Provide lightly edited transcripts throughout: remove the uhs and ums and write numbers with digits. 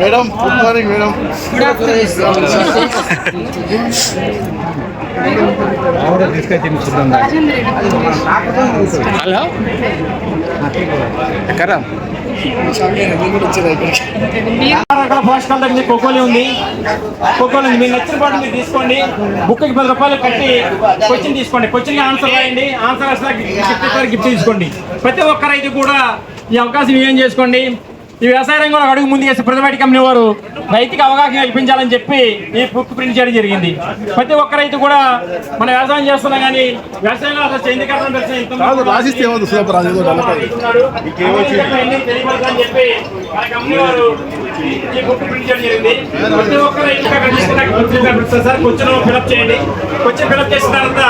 Madam good morning madam. Hello ఎక్కడా కోకోలి ఉంది. కోకోలి ఉంది, మీకు నచ్చిన పాటు మీరు తీసుకోండి. బుక్కి 10 రూపాయలు కట్టి క్వశ్చన్ తీసుకోండి. క్వశ్చన్కి ఆన్సర్ రాయండి. ఆన్సర్ వస్తే గిఫ్ట్ తీసుకోండి. ప్రతి ఒక్కరైతే కూడా ఈ అవకాశం ఏం చేసుకోండి. ఈ వ్యవసాయ రంగంలో అడుగు ముందు చేస్తే ప్రైవేట్ కంపెనీ వారు రైతుకి అవగాహన కల్పించాలని చెప్పి ఈ బుక్ ప్రింట్ చేయడం జరిగింది. ప్రతి ఒక్క రైతు కూడా మన వ్యవసాయం చేస్తున్నాం, కానీ వ్యవసాయంలో అసలు చేంద్రీకరణ చెప్పి మన కంపెనీ వారు ఈ బుక్ ప్రింట్ చేయడం జరిగింది. ప్రతి ఒక్క రైతు సార్ క్వశ్చన్ ఫిలప్ చేయండి. క్వశ్చన్ ఫిలప్ చేసిన తర్వాత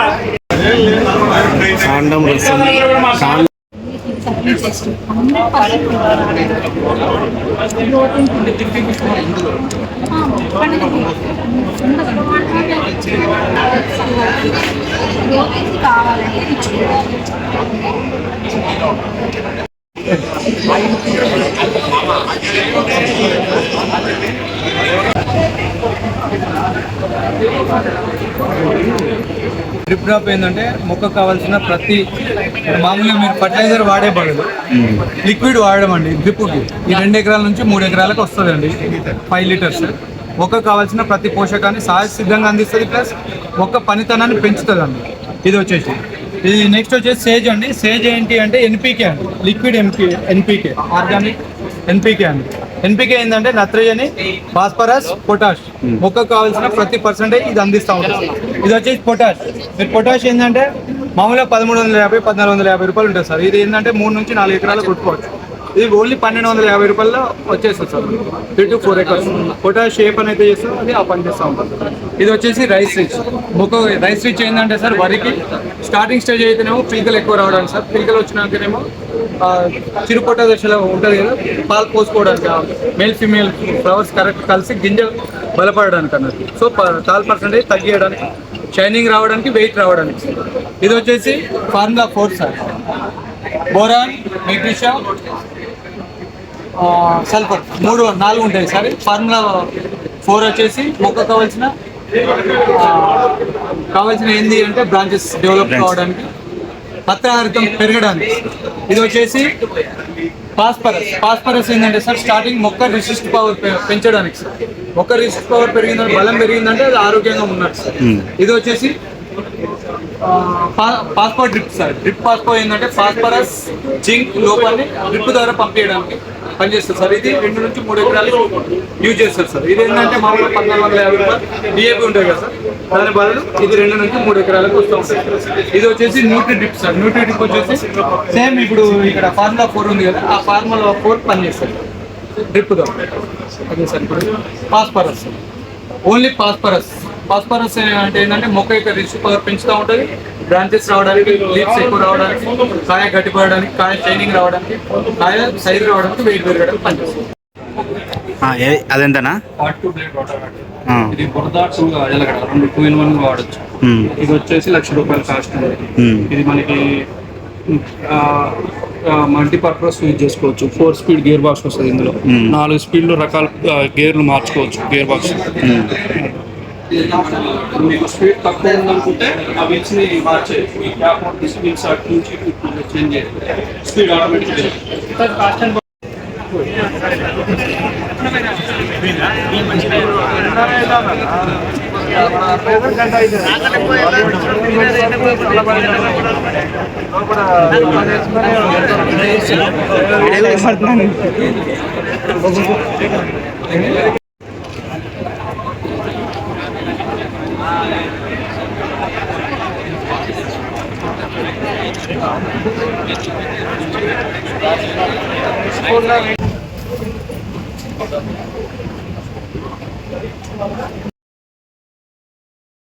డ్రిప్ డ్రాప్ ఏంటంటే మొక్కకు కావాల్సిన ప్రతి మామూలుగా మీరు ఫర్టిలైజర్ వాడే బదులు లిక్విడ్ వాడడం అండి. డ్రిప్కి ఈ 2 ఎకరాల నుంచి 3 ఎకరాలకు వస్తుందండి 5 లీటర్స్. మొక్కకు కావాల్సిన ప్రతి పోషకాన్ని సహజ సిద్ధంగా అందిస్తుంది, ప్లస్ మొక్క పనితనాన్ని పెంచుతుంది అండి. ఇది వచ్చేసి ఇది నెక్స్ట్ వచ్చేసి సేజ్ అండి. సేజ్ ఏంటి అంటే ఎన్పీకే అండి, లిక్విడ్ ఎన్పీకే, ఆర్గానిక్ ఎన్పీకే అండి. ఎన్పీకే ఏంటంటే నత్రజని, ఫాస్ఫరస్, పొటాష్ మొక్కకు కావాల్సిన ప్రతి పర్సెంటేజ్ ఇది అందిస్తూ ఉంటుంది. ఇది వచ్చేసి పొటాష్. మీరు పొటాష్ ఏంటంటే మామూలుగా 1350, 1450 రూపాయలు ఉంటుంది సార్. ఇది ఏంటంటే 3 నుంచి 4 ఎకరాలు కొట్టుకోవచ్చు. ఇది ఓన్లీ 1250 రూపాయల్లో వచ్చేస్తుంది సార్. 3 to 4 acres పొటాష్ ఏ పని అయితే చేస్తుందో అది ఆ పని చేస్తూ ఉంటుంది. ఇది వచ్చేసి రైస్ రిచ్. రైస్ రిచ్ ఏంటంటే సార్ వరికి స్టార్టింగ్ స్టేజ్ అయితేనేమో పిలకలు ఎక్కువ రావడానికి సార్. పిలకలు వచ్చినాకనేమో చిరుపొట్ట దశలో ఉంటుంది కదా, పాలు పోసుకోవడానికి మేల్ ఫీమేల్ ఫ్లవర్స్ కరెక్ట్ కలిసి గింజలు బలపడడానికి అన్నది. సో తాల్ పర్సెంటేజ్ తగ్గియడానికి, షైనింగ్ రావడానికి, వెయిట్ రావడానికి. ఇది వచ్చేసి formula 4 sir. Boron, magnesium, sulphur 4 ఉంటాయి సార్. ఫార్ములా 4 వచ్చేసి మొక్క కావాల్సిన ఏంది అంటే బ్రాంచెస్ డెవలప్ కావడానికి, పత్రహారితం పెరగడానికి. ఇది వచ్చేసి ఫాస్ఫరస్ ఏంటంటే సార్ స్టార్టింగ్ మొక్క రెసిస్ట్ పవర్ పెంచడానికి సార్. మొక్క రెసిస్ట్ పవర్ పెరిగిందంటే, బలం పెరిగిందంటే అది ఆరోగ్యంగా ఉన్నట్టు సార్. ఇది వచ్చేసి phospho drip sir. Drip phospho ఏంటంటే ఫాస్ఫరస్, జింక్ లోపాన్ని డ్రిప్ ద్వారా పంపించడానికి పనిచేస్తుంది సార్. ఇది 2 నుంచి 3 ఎకరాలు యూజ్ చేస్తారు సార్. ఇది ఏంటంటే మామూలుగా 1450 రూపాయలు డిఏపి ఉంటుంది కదా సార్, దాని బదులు ఇది 2 నుంచి 3 ఎకరాలకు వస్తూ ఉంటుంది. ఇది వచ్చేసి Nutri drip sir. Nutri drip వచ్చేసి సేమ్ ఇప్పుడు ఇక్కడ ఫార్ములా 4 ఉంది కదా, ఆ ఫార్ములా 4 పనిచేస్తారు డ్రిప్ ద్వారా. అదే సార్. ఇప్పుడు ఫాస్ఫరస్, ఓన్లీ ఫాస్ఫరస్ ఫాస్ఫరస్ అంటే ఏంటంటే మొక్క యొక్క రిచ్ పవర్ పెంచుతూ ఉంటుంది, బ్రాంచెస్ రావడానికి, లీవ్స్ ఎక్కువ రావడానికి, కాయ గట్టిపడడానికి, కాయ షైనింగ్ రావడానికి, కాయ సైజ్ రావడానికి, వెయిట్ పెరగడానికి పనిచేస్తుంది. అదెంతనా? Part 2 blade rotavator. ఇది బురద 2 ఎలగడ 2 in 1 వాడచ్చు. ఇది వచ్చేసి ₹1,00,000 కాస్ట్ ఉంది. ఇది మనకి మల్టీపర్పస్ యూజ్ చేసుకోవచ్చు. 4 స్పీడ్ గేర్ బాక్స్ వస్తుంది ఇందులో. 4 స్పీడ్లు రకాల గేర్లు మార్చుకోవచ్చు గేర్ బాక్స్. మీకు స్పీడ్ తక్కువ ఉందనుకుంటే ఆ వీల్స్ ని మార్చేయచ్చు. ఈ క్యాప్ వీల్స్ అటు నుంచి చేంజ్ చేయాలి, స్పీడ్ ఆటోమేటిక్.